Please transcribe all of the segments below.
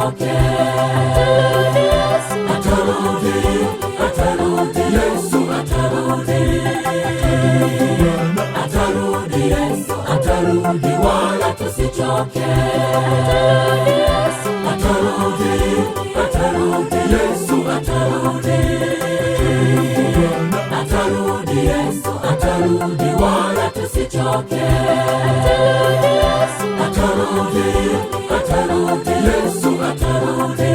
tusichoke. Atarudi, atarudi, Yesu atarudi. Atarudi Yesu, atarudi, wala tusichoke. Atarudi, atarudi, Yesu atarudi. Atarudi Yesu, atarudi, wala tusichoke. Atarudi, atarudi, Yesu atarudi.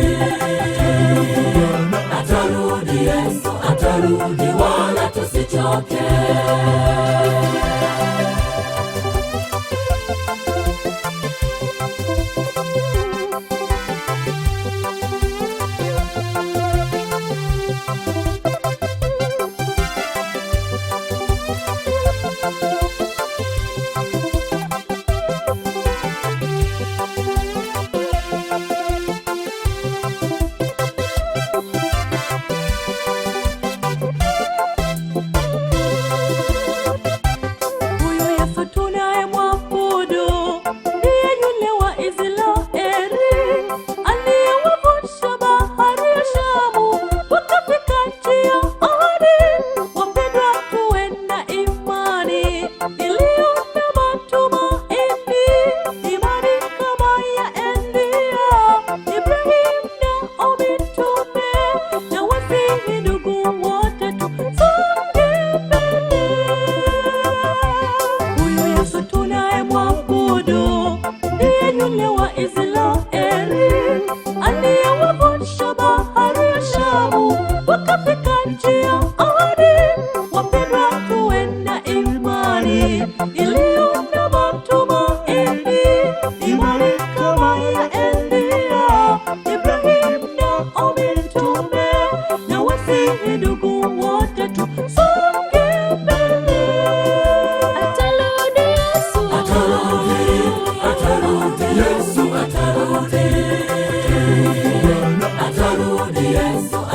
Atarudi Yesu, atarudi, wala tusichoke.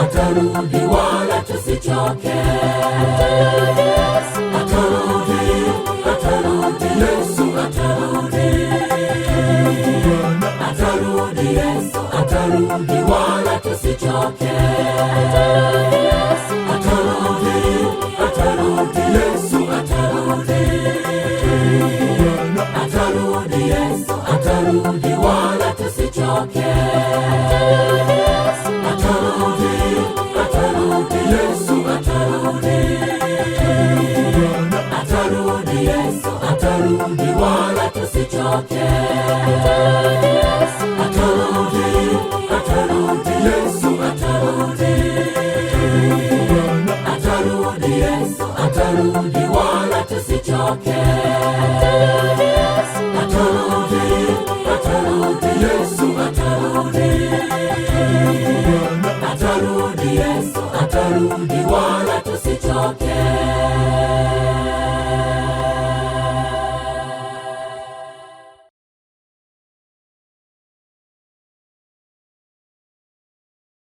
Atarudi, wala tusichoke. Atarudi, atarudi, Yesu atarudi. Atarudi Yesu, atarudi, wala tusichoke. Atarudi, atarudi, Yesu atarudi. Atarudi Yesu, atarudi, wala tusichoke. Atarudi, atarudi, Yesu atarudi. Atarudi Yesu, atarudi, wala tusichoke. Atarudi, atarudi, Yesu atarudi. Atarudi Yesu, atarudi, wala tusichoke. Atarudi, atarudi, Yesu atarudi. Atarudi Yesu, atarudi, wala